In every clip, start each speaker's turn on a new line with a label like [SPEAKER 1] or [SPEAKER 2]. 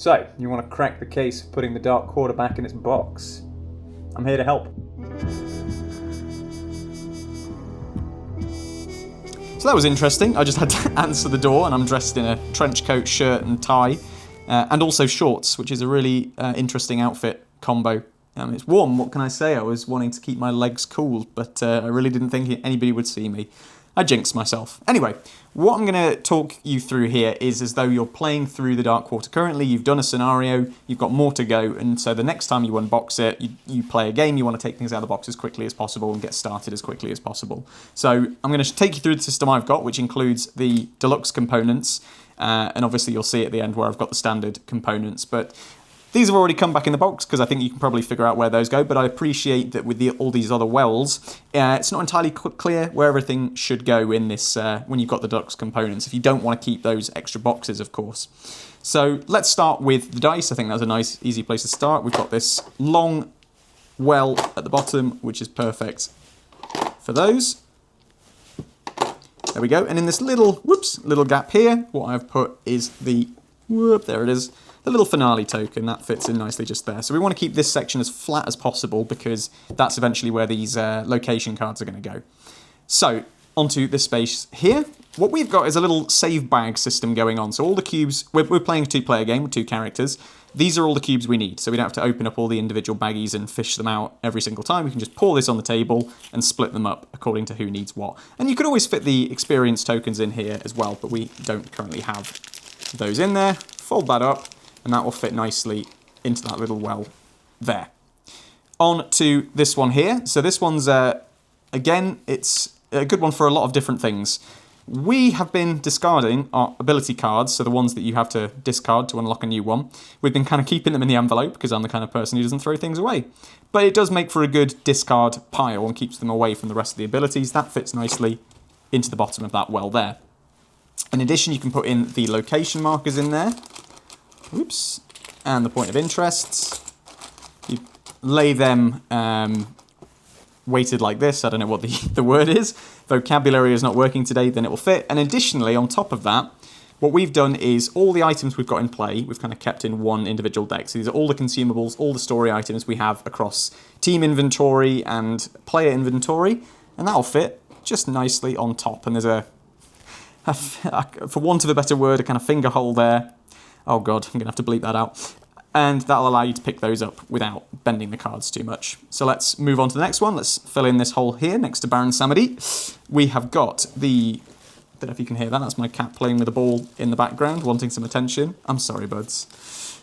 [SPEAKER 1] So, you want to crack the case of putting the Dark Quarter back in its box? I'm here to help.
[SPEAKER 2] So that was interesting. I just had to answer the door, and I'm dressed in a trench coat, shirt and tie, and also shorts, which is a really interesting outfit combo. It's warm, what can I say? I was wanting to keep my legs cool, but I really didn't think anybody would see me. I jinxed myself. Anyway, what I'm going to talk you through here is as though you're playing through the Dark Quarter currently, you've done a scenario, you've got more to go, and so the next time you unbox it, you play a game, you want to take things out of the box as quickly as possible and get started as quickly as possible. So I'm going to take you through the system I've got, which includes the deluxe components, and obviously you'll see at the end where I've got the standard components, but these have already come back in the box because I think you can probably figure out where those go, but I appreciate that with all these other wells, it's not entirely clear where everything should go in this when you've got the deluxe components, if you don't want to keep those extra boxes, of course. So let's start with the dice. I think that's a nice, easy place to start. We've got this long well at the bottom, which is perfect for those. There we go. And in this little gap here, what I've put is there it is, the little finale token. That fits in nicely just there. So we want to keep this section as flat as possible because that's eventually where these location cards are going to go. So onto this space here. What we've got is a little save bag system going on. So all the cubes, we're playing a two-player game with two characters. These are all the cubes we need, so we don't have to open up all the individual baggies and fish them out every single time. We can just pour this on the table and split them up according to who needs what. And you could always fit the experience tokens in here as well, but we don't currently have those in there. Fold that up, and that will fit nicely into that little well there. On to this one here. So this one's, again, it's a good one for a lot of different things. We have been discarding our ability cards, so the ones that you have to discard to unlock a new one. We've been kind of keeping them in the envelope because I'm the kind of person who doesn't throw things away. But it does make for a good discard pile and keeps them away from the rest of the abilities. That fits nicely into the bottom of that well there. In addition, you can put in the location markers in there. Oops. And the point of interests. You lay them weighted like this. I don't know what the word is. Vocabulary is not working today, then it will fit. And additionally, on top of that, what we've done is all the items we've got in play, we've kind of kept in one individual deck. So these are all the consumables, all the story items we have across team inventory and player inventory. And that'll fit just nicely on top. And there's for want of a better word, a kind of finger hole there. Oh God, I'm going to have to bleep that out. And that'll allow you to pick those up without bending the cards too much. So let's move on to the next one. Let's fill in this hole here next to Baron Samedi. We have got I don't know if you can hear that. That's my cat playing with a ball in the background, wanting some attention. I'm sorry, buds.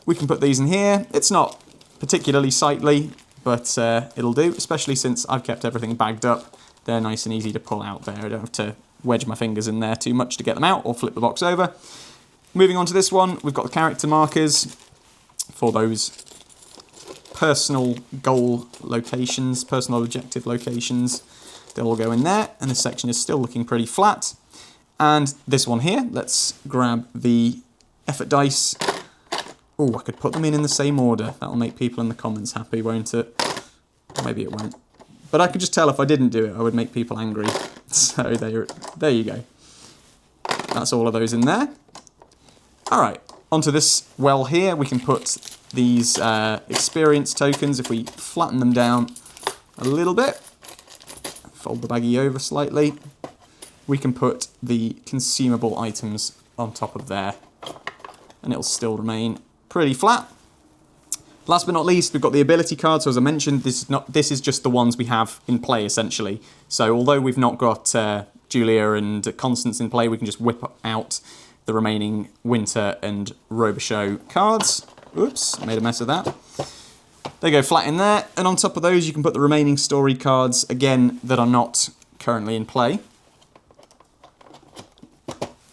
[SPEAKER 2] We can put these in here. It's not particularly sightly, but it'll do, especially since I've kept everything bagged up. They're nice and easy to pull out there. I don't have to wedge my fingers in there too much to get them out or flip the box over. Moving on to this one, we've got the character markers for those personal goal locations, personal objective locations. They'll all go in there, and this section is still looking pretty flat. And this one here, let's grab the effort dice. Oh, I could put them in the same order. That'll make people in the comments happy, won't it? Maybe it won't. But I could just tell if I didn't do it, I would make people angry. So there you go. That's all of those in there. Alright, onto this well here, we can put these experience tokens. If we flatten them down a little bit, fold the baggie over slightly, we can put the consumable items on top of there, and it'll still remain pretty flat. Last but not least, we've got the ability cards. So as I mentioned, this is just the ones we have in play, essentially. So although we've not got Julia and Constance in play, we can just whip out the remaining Winter and Robichaux cards. Oops, made a mess of that. They go flat in there, and on top of those you can put the remaining story cards, again, that are not currently in play.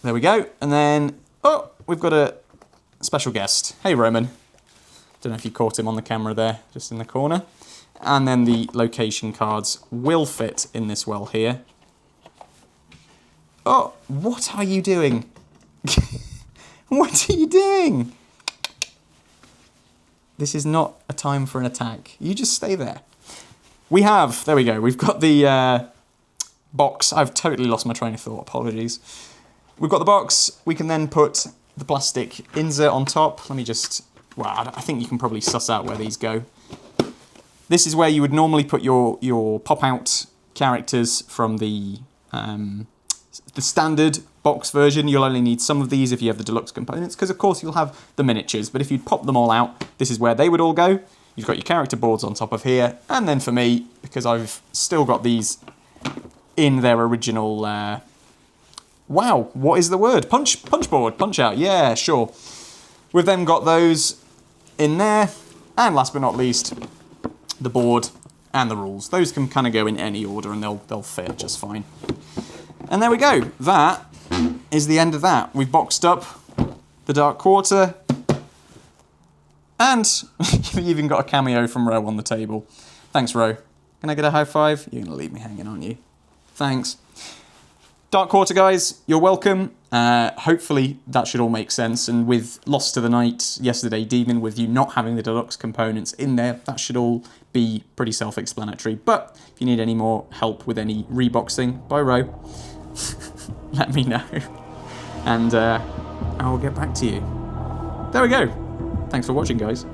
[SPEAKER 2] There we go, and then, oh, we've got a special guest. Hey, Roman. Don't know if you caught him on the camera there, just in the corner. And then the location cards will fit in this well here. Oh, what are you doing? What are you doing? This is not a time for an attack. You just stay there. There we go. We've got the box. I've totally lost my train of thought. Apologies. We've got the box. We can then put the plastic insert on top. Let me just, well, I think you can probably suss out where these go. This is where you would normally put your pop-out characters from the standard box version. You'll only need some of these if you have the deluxe components, because of course you'll have the miniatures, but if you'd pop them all out, this is where they would all go. You've got your character boards on top of here, and then for me, because I've still got these in their original, wow, what is the word? Punch board, punch out, yeah, sure. We've then got those in there, and last but not least, the board and the rules. Those can kind of go in any order and they'll fit just fine. And there we go. That is the end of that. We've boxed up the Dark Quarter, and you've even got a cameo from Ro on the table. Thanks, Ro. Can I get a high five? You're going to leave me hanging, aren't you? Thanks. Dark Quarter, guys, you're welcome. Hopefully that should all make sense, and with Lost to the Night yesterday, Demon, with you not having the deluxe components in there, that should all be pretty self-explanatory. But if you need any more help with any reboxing by Ro, let me know, and I will get back to you. There we go. Thanks for watching, guys.